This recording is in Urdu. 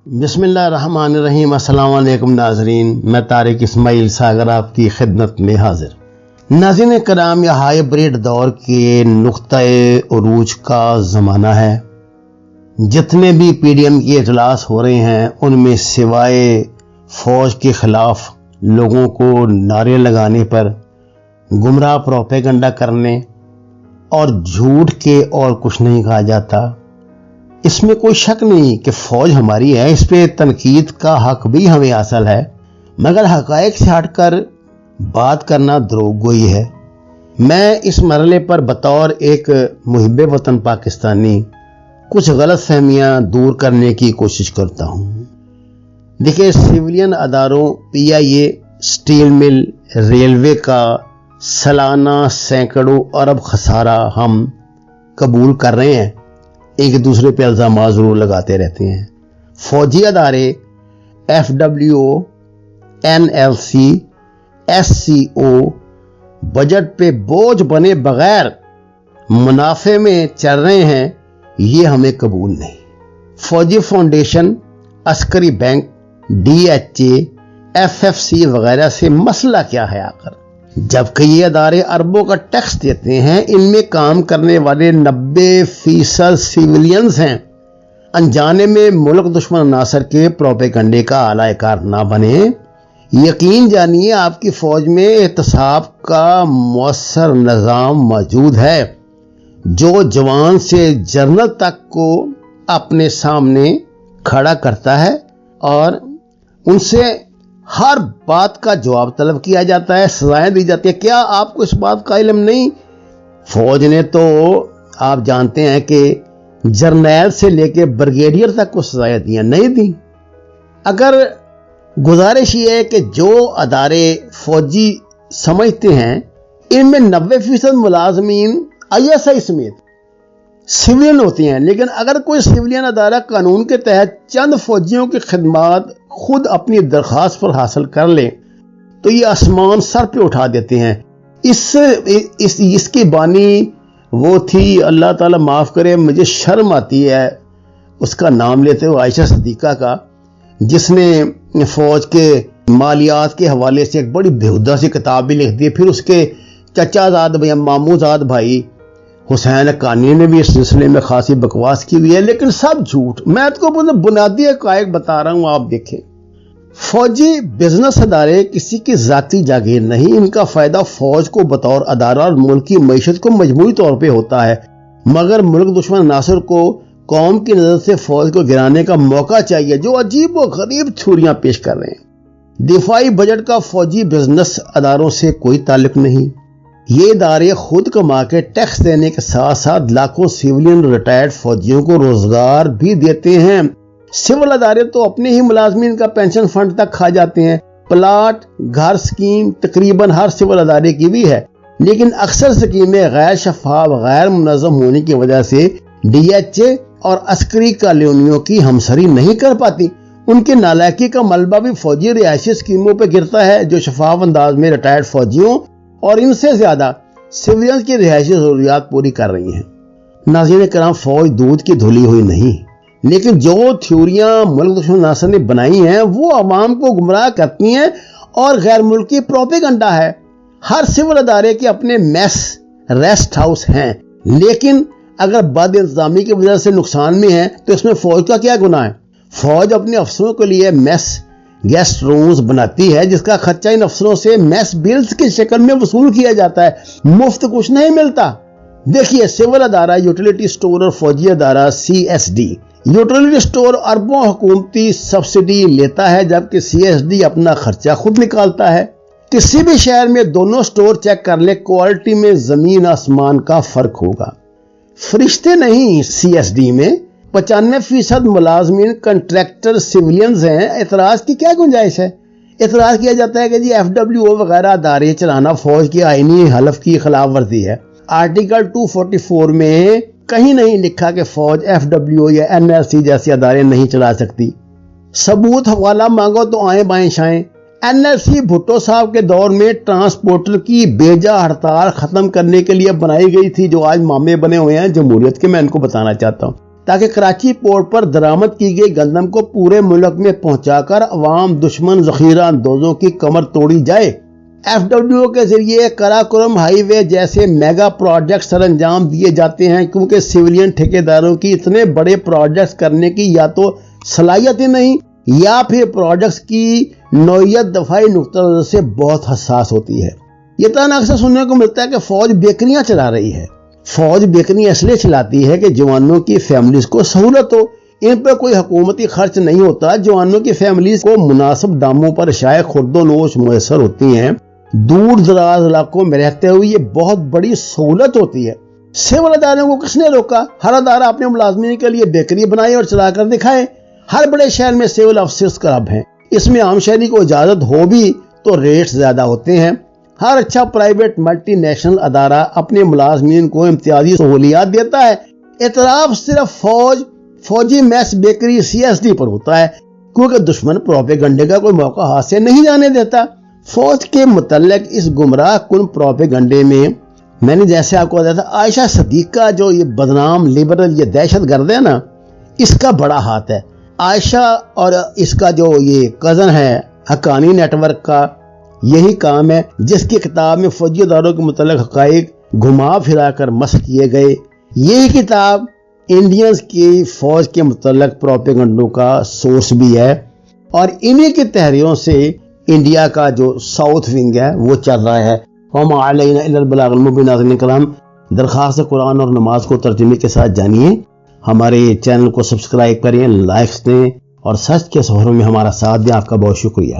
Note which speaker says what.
Speaker 1: بسم اللہ الرحمن الرحیم۔ السلام علیکم ناظرین، میں طارق اسماعیل ساگر آپ کی خدمت میں حاضر۔ ناظرین کرام، یہ ہائیبریڈ دور کے نقطۂ عروج کا زمانہ ہے۔ جتنے بھی پی ڈی ایم کی اجلاس ہو رہے ہیں ان میں سوائے فوج کے خلاف لوگوں کو نعرے لگانے پر، گمراہ پروپیگنڈا کرنے اور جھوٹ کے اور کچھ نہیں کہا جاتا۔ اس میں کوئی شک نہیں کہ فوج ہماری ہے، اس پہ تنقید کا حق بھی ہمیں حاصل ہے، مگر حقائق سے ہٹ کر بات کرنا دروغ گوئی ہے۔ میں اس مرحلے پر بطور ایک محب وطن پاکستانی کچھ غلط فہمیاں دور کرنے کی کوشش کرتا ہوں۔ دیکھیں، سویلین اداروں پی آئی اے، سٹیل مل، ریلوے کا سالانہ سینکڑوں ارب خسارہ ہم قبول کر رہے ہیں، ایک دوسرے پہ الزامات ضرور لگاتے رہتے ہیں۔ فوجی ادارے F W O, N L C, S C O budget پہ بوجھ بنے بغیر منافع میں چل رہے ہیں، یہ ہمیں قبول نہیں۔ Fauji foundation, Askari bank, D H A, F F C وغیرہ سے مسئلہ کیا ہے آخر؟ جبکہ یہ ادارے اربوں کا ٹیکس دیتے ہیں، ان میں کام کرنے والے 90% سیولینز ہیں۔ انجانے میں ملک دشمن عناصر کے پروپیگنڈے کا اعلی کار نہ بنے۔ یقین جانیے آپ کی فوج میں احتساب کا مؤثر نظام موجود ہے، جو جوان سے جنرل تک کو اپنے سامنے کھڑا کرتا ہے اور ان سے ہر بات کا جواب طلب کیا جاتا ہے، سزائیں دی جاتی ہیں۔ کیا آپ کو اس بات کا علم نہیں؟ فوج نے تو آپ جانتے ہیں کہ جرنیل سے لے کے بریگیڈیئر تک کو سزائیں دیا نہیں دی۔ اگر گزارش یہ ہے کہ جو ادارے فوجی سمجھتے ہیں ان میں 90% ملازمین آئی ایس آئی سمیت سویلین ہوتے ہیں، لیکن اگر کوئی سویلین ادارہ قانون کے تحت چند فوجیوں کی خدمات خود اپنی درخواست پر حاصل کر لے تو یہ آسمان سر پہ اٹھا دیتے ہیں۔ اس کی بانی وہ تھی، اللہ تعالیٰ معاف کرے، مجھے شرم آتی ہے اس کا نام لیتے ہوئے، عائشہ صدیقہ کا، جس نے فوج کے مالیات کے حوالے سے ایک بڑی بےہودہ سی کتاب بھی لکھ دی۔ پھر اس کے چچا زاد بھائی، ماموں زاد بھائی حسین حقانی نے بھی اس سلسلے میں خاصی بکواس کی ہوئی ہے، لیکن سب جھوٹ۔ میں آپ کو بنیادی حقائق بتا رہا ہوں، آپ دیکھیں۔ فوجی بزنس ادارے کسی کی ذاتی جاگیر نہیں، ان کا فائدہ فوج کو بطور ادارہ اور ملک کی معیشت کو مجموعی طور پہ ہوتا ہے، مگر ملک دشمن عناصر کو قوم کی نظر سے فوج کو گرانے کا موقع چاہیے، جو عجیب و غریب تھیوریاں پیش کر رہے ہیں۔ دفاعی بجٹ کا فوجی بزنس اداروں سے کوئی تعلق نہیں۔ یہ ادارے خود کما کے ٹیکس دینے کے ساتھ ساتھ لاکھوں سیولین ریٹائرڈ فوجیوں کو روزگار بھی دیتے ہیں۔ سول ادارے تو اپنے ہی ملازمین کا پینشن فنڈ تک کھا جاتے ہیں۔ پلاٹ، گھر سکیم تقریباً ہر سول ادارے کی بھی ہے، لیکن اکثر سکیمیں غیر شفاف، غیر منظم ہونے کی وجہ سے ڈی ایچ اے اور عسکری کالونیوں کی ہمسری نہیں کر پاتی۔ ان کی نالائکی کا ملبہ بھی فوجی رہائشی اسکیموں پہ گرتا ہے، جو شفاف انداز میں ریٹائرڈ فوجیوں اور ان سے زیادہ سویلینز کی رہائشی ضروریات پوری کر رہی ہیں۔ ناظرین کرام، فوج دودھ کی دھلی ہوئی نہیں، لیکن جو تھیوریاں ملک دشمن عناصر نے بنائی ہیں وہ عوام کو گمراہ کرتی ہیں اور غیر ملکی پروپیگنڈا ہے۔ ہر سول ادارے کے اپنے میس، ریسٹ ہاؤس ہیں، لیکن اگر بد انتظامی کی وجہ سے نقصان میں ہے تو اس میں فوج کا کیا گناہ ہے؟ فوج اپنے افسروں کے لیے میس، گیسٹ رومز بناتی ہے، جس کا خرچہ ان افسروں سے میس بلز کی شکل میں وصول کیا جاتا ہے، مفت کچھ نہیں ملتا۔ دیکھیے، سول ادارہ یوٹیلیٹی سٹور اور فوجی ادارہ C S D. Utility store اربوں حکومتی سبسڈی لیتا ہے، جبکہ سی ایس ڈی اپنا خرچہ خود نکالتا ہے۔ کسی بھی شہر میں دونوں سٹور چیک کر لیں، کوالٹی میں زمین آسمان کا فرق ہوگا۔ فرشتے نہیں سی ایس ڈی میں، 95% ملازمین کنٹریکٹر سیولینز ہیں۔ اعتراض کی کیا گنجائش ہے؟ اعتراض کیا جاتا ہے کہ جی ایف ڈبلیو او وغیرہ ادارے چلانا فوج کی آئینی حلف کی خلاف ورزی ہے۔ آرٹیکل 244 میں کہیں نہیں لکھا کہ فوج ایف ڈبلیو یا این ایل سی جیسے ادارے نہیں چلا سکتی۔ ثبوت حوالہ مانگو تو آئیں بائیں شائیں۔ این ایل سی بھٹو صاحب کے دور میں ٹرانسپورٹر کی بیجا ہڑتال ختم کرنے کے لیے بنائی گئی تھی، جو آج معاملے بنے ہوئے ہیں جمہوریت کے، میں ان کو بتانا چاہتا ہوں۔ تاکہ کراچی پورٹ پر درآمد کی گئی گندم کو پورے ملک میں پہنچا کر عوام دشمن ذخیرہ اندوزوں کی کمر توڑی جائے۔ FWO کے ذریعے قراقرم ہائی وے جیسے میگا پروجیکٹ سر انجام دیے جاتے ہیں، کیونکہ سویلین ٹھیکیداروں کی اتنے بڑے پروجیکٹس کرنے کی یا تو صلاحیت ہی نہیں یا پھر پروجیکٹس کی نوعیت دفاعی نقطہ نظر سے بہت حساس ہوتی ہے۔ یہ طعن اکثر سننے کو ملتا ہے کہ فوج بیکریاں چلا رہی ہے۔ فوج بیکریاں اس لیے چلاتی ہے کہ جوانوں کی فیملیز کو سہولت ہو، ان پر کوئی حکومتی خرچ نہیں ہوتا، جوانوں کی فیملیز کو مناسب داموں پر اشیاء خرد و نوش میسر ہوتی ہیں۔ دور دراز علاقوں میں رہتے ہوئے یہ بہت بڑی سہولت ہوتی ہے۔ سول اداروں کو کس نے روکا؟ ہر ادارہ اپنے ملازمین کے لیے بیکری بنائے اور چلا کر دکھائے۔ ہر بڑے شہر میں سول آفیسرز کا ہب ہے، اس میں عام شہری کو اجازت ہو بھی تو ریٹس زیادہ ہوتے ہیں۔ ہر اچھا پرائیویٹ ملٹی نیشنل ادارہ اپنے ملازمین کو امتیازی سہولیات دیتا ہے۔ اعتراف صرف فوجی میس بیکری CSD پر ہوتا ہے، کیونکہ دشمن پروپیگنڈے کا کوئی موقع ہاتھ سے نہیں جانے دیتا۔ فوج کے متعلق اس گمراہ کن پروپیگنڈے میں نے جیسے آپ کو بتایا تھا، عائشہ صدیقہ جو یہ بدنام لبرل، یہ دہشت گرد ہے نا، اس کا بڑا ہاتھ ہے۔ عائشہ اور اس کا جو یہ کزن ہے حقانی نیٹ ورک کا، یہی کام ہے، جس کی کتاب میں فوجی اداروں کے متعلق حقائق گھما پھرا کر مسخ کیے گئے۔ یہی کتاب انڈینز کی فوج کے متعلق پروپیگنڈوں کا سورس بھی ہے، اور انہی کی تحریروں سے انڈیا کا جو ساؤتھ ونگ ہے وہ چل رہا ہے۔ وما علینا الا البلاغ المبین۔ ناظرین کرام، درخواست قرآن اور نماز کو ترجمے کے ساتھ جانیے، ہمارے چینل کو سبسکرائب کریں، لائکس دیں اور سچ کے سفروں میں ہمارا ساتھ دیں۔ آپ کا بہت شکریہ۔